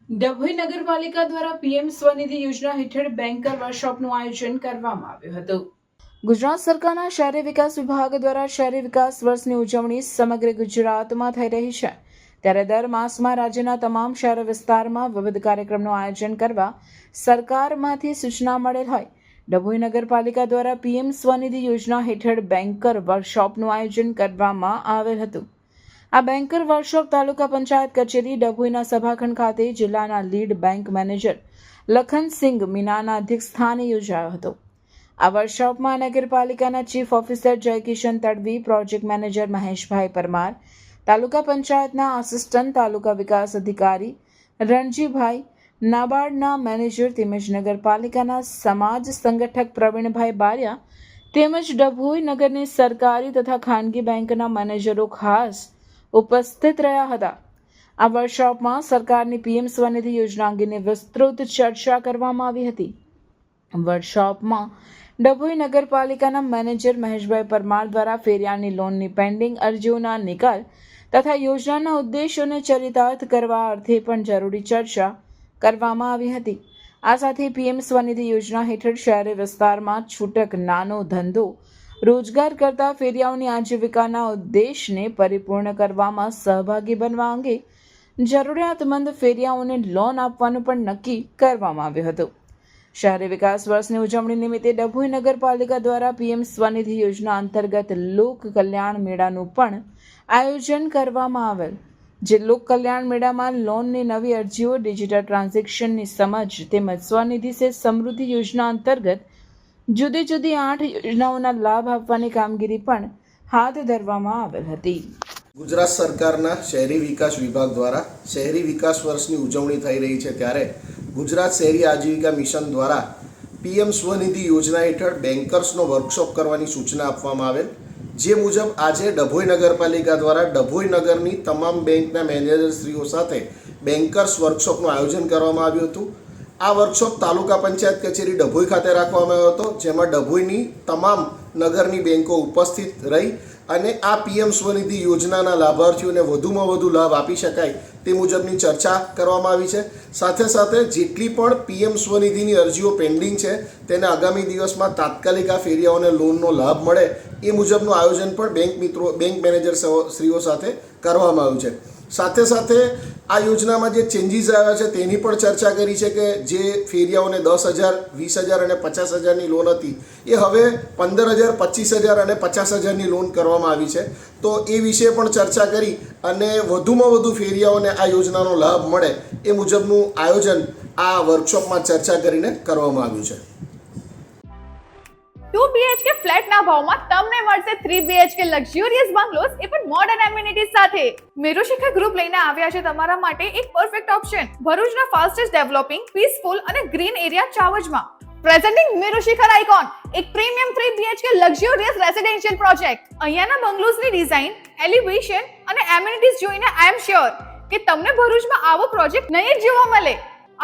ડભોઈ નગરપાલિકા દ્વારા પીએમ સ્વનિધિ યોજના હેઠળ બેન્કર વર્કશોપનું આયોજન કરવામાં આવ્યું હતું. ગુજરાત સરકારના શહેરી વિકાસ વિભાગ દ્વારા શહેરી વિકાસ વર્ષની ઉજવણી સમગ્ર ગુજરાતમાં થઈ રહી છે, ત્યારે દર માસમાં રાજ્યના તમામ શહેર વિસ્તારમાં વિવિધ કાર્યક્રમનું આયોજન કરવા સરકારમાંથી સૂચના મળેલ હોય ડભોઈ નગરપાલિકા દ્વારા પીએમ સ્વનિધિ યોજના હેઠળ બેન્કર વર્કશોપનું આયોજન કરવામાં આવેલ હતું. આ બેન્કર વર્કશોપ તાલુકા પંચાયત કચેરી ડભોઈના સભાખંડ ખાતે જિલ્લાના લીડ બેંક મેનેજર લખનસિંહ મીનાના અધ્યક્ષસ્થાને યોજાયો હતો. આ વર્કશોપમાં નગરપાલિકાના chief officer Jaykishan Tadvi, project manager Maheshbhai Parmar, taluka પંચાયતના આસિસ્ટન્ટ તાલુકા વિકાસ અધિકારી રણજીભાઈ, નાબાર્ડના મેનેજર તેમજ નગરપાલિકાના સમાજ સંગઠક પ્રવીણભાઈ બારિયા તેમજ ડભોઈ નગરની સરકારી તથા ખાનગી બેંકના મેનેજરો ખાસ ઉપસ્થિત રહ્યા હતા. આ વર્કશોપમાં સરકારની પીએમ સ્વનિધિ યોજના અંગેની વિસ્તૃત ચર્ચા કરવામાં આવી હતી. વર્કશોપમાં ડભોઈ નગરપાલિકાના મેનેજર મહેશભાઈ પરમાર દ્વારા ફેરિયાની લોનની પેન્ડિંગ અરજીઓના નિકાલ તથા યોજનાના ઉદ્દેશોને ચરિતાર્થ કરવા અર્થે પણ જરૂરી ચર્ચા કરવામાં આવી હતી. આ સાથે પીએમ સ્વનિધિ યોજના હેઠળ શહેરી વિસ્તારમાં છૂટક નાનો ધંધો રોજગાર કરતા ફેરિયાઓની આજીવિકાના ઉદ્દેશને પરિપૂર્ણ કરવામાં સહભાગી બનવા અંગે જરૂરિયાતમંદ ફેરિયાઓને લોન આપવાનું પણ નક્કી કરવામાં આવ્યું હતું. શહેરી વિકાસ વર્ષની ઉજવણી નિમિત્તે ડભોઈ નગરપાલિકા દ્વારા પીએમ સ્વનિધિ યોજના અંતર્ગત લોક કલ્યાણ મેળાનું પણ આયોજન કરવામાં આવેલ, જે લોક કલ્યાણ મેળામાં લોનની નવી અરજીઓ, ડિજિટલ ટ્રાન્ઝેક્શનની સમજ તેમજ સ્વનિધિ સે સમૃદ્ધિ યોજના અંતર્ગત જુદી જુદી 8 યોજનાઓના લાભ આપવાની કામગીરી પણ હાથ ધરવામાં આવેલ હતી. ગુજરાત સરકારના શહેરી વિકાસ વિભાગ દ્વારા શહેરી વિકાસ વર્ષની ઉજવણી થઈ રહી છે, ત્યારે ગુજરાત શહેરી આજીવિકા મિશન દ્વારા પીએમ સ્વનિધિ યોજના હેઠળ બેન્કર્સનો વર્કશોપ કરવાની સૂચના આપવામાં આવેલ, જે મુજબ આજે ડભોઈ નગરપાલિકા દ્વારા ડભોઈ નગરની તમામ બેંકના મેનેજરશ્રીઓ સાથે બેન્કર્સ વર્કશોપનું આયોજન કરવામાં આવ્યું હતું. આ વર્કશોપ તાલુકા પંચાયત કચેરી ડભોઈ ખાતે રાખવામાં આવ્યો હતો, જેમાં ડભોઈની તમામ નગરની બેન્કો ઉપસ્થિત રહી અને આ પીએમ સ્વનિધિ યોજનાના લાભાર્થીઓને વધુમાં વધુ લાભ આપી શકાય તે મુજબની ચર્ચા કરવામાં આવી છે. સાથે સાથે જેટલી પણ પીએમ સ્વનિધિની અરજીઓ પેન્ડિંગ છે તેને આગામી દિવસમાં તાત્કાલિક આ ફેરિયાઓને લોનનો લાભ મળે એ મુજબનું આયોજન પણ બેંક મેનેજર શ્રીઓ સાથે કરવામાં આવ્યું છે. સાથે સાથે આ યોજનામાં જે ચેન્જીસ આવ્યા છે તેની પણ ચર્ચા કરી છે કે જે ફેરિયાઓને 10,000, 20,000 અને 50,000ની લોન હતી એ હવે 15,000, 25,000 અને 50,000ની લોન કરવામાં આવી છે. તો એ વિશે પણ ચર્ચા કરી અને વધુમાં વધુ ફેરિયાઓને આ યોજનાનો લાભ મળે એ મુજબનું આયોજન આ વર્કશોપમાં ચર્ચા કરીને કરવામાં આવ્યું છે. 2 BHK ફ્લેટના ભાવમાં તમને મળશે 3 BHK લક્ઝુરિયસ બંગલોઝ, એ પણ મોડર્ન એમિનિટીઝ સાથે. મેરુશિખર ગ્રુપ લઈને આવ્યા છે તમારા માટે એક પરફેક્ટ ઓપ્શન ભરૂચના ફાસ્ટેસ્ટ ડેવલપિંગ, પીસફુલ અને ગ્રીન એરિયા ચાવજમાં. પ્રેઝન્ટિંગ મેરુશિખર આઇકોન, એક premium 3 BHK luxurious residential project. અહીંયાના બંગલોઝની ડિઝાઇન, એલિવેશન અને એમિનિટીઝ જોઈને આઈ એમ શ્યોર કે તમને ભરૂચમાં આવો પ્રોજેક્ટ નહીં જ જોવા મળે.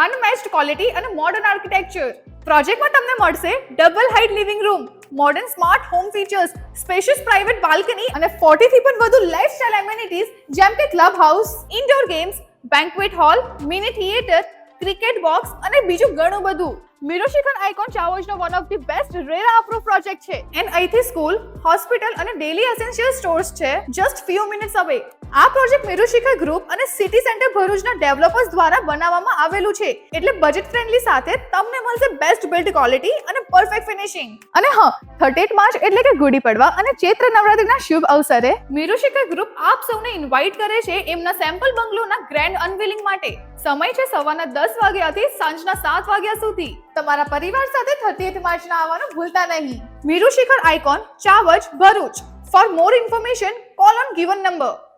અનમેચ્ડ ક્વોલિટી અને મોડર્ન આર્કિટેક્ચર. પ્રોજેક્ટમાં તમને મળશે double height living room, modern smart home features, spacious private balcony અને 40 થી પણ વધુ લાઇફસ્ટાઇલ એમિનિટીઝ જેમ કે club house, indoor games, banquet hall, mini theatre, cricket box અને બીજું ઘણું બધું. મેરુશિખર આઇકોન ચાવજનો one of the best RERA approve project છે. એન્ડ અહીંથી સ્કૂલ, હોસ્પિટલ અને ડેલી એસેન્શિયલ સ્ટોર્સ છે જસ્ટ ફ્યુ મિનિટ્સ અવે. આ પ્રોજેક્ટ મેરુશિખર ગ્રુપ અને સિટી સેન્ટર ભરૂચના ડેવલપર્સ દ્વારા બનાવવામાં આવેલું છે, એટલે બજેટ ફ્રેન્ડલી સાથે તમને મળશે બેસ્ટ બિલ્ડ ક્વોલિટી અને પરફેક્ટ ફિનિશિંગ. અને હા, 38 માર્ચ એટલે કે ગુડી પડવા અને ચૈત્ર નવરાત્રિના શુભ અવસરે મેરુશિખર ગ્રુપ આપ સૌને ઇન્વાઇટ કરે છે એમના સેમ્પલ બંગલોના ગ્રેન્ડ અનવીલિંગ માટે. સમય છે સવારના 10 વાગ્યાથી સાંજના 7 વાગ્યા સુધી. તમારા પરિવાર સાથે 30th માર્ચના આવવાનું ભૂલતા નહીં. Merushikhar icon Chavaj, Bharuch. For more information call on given number.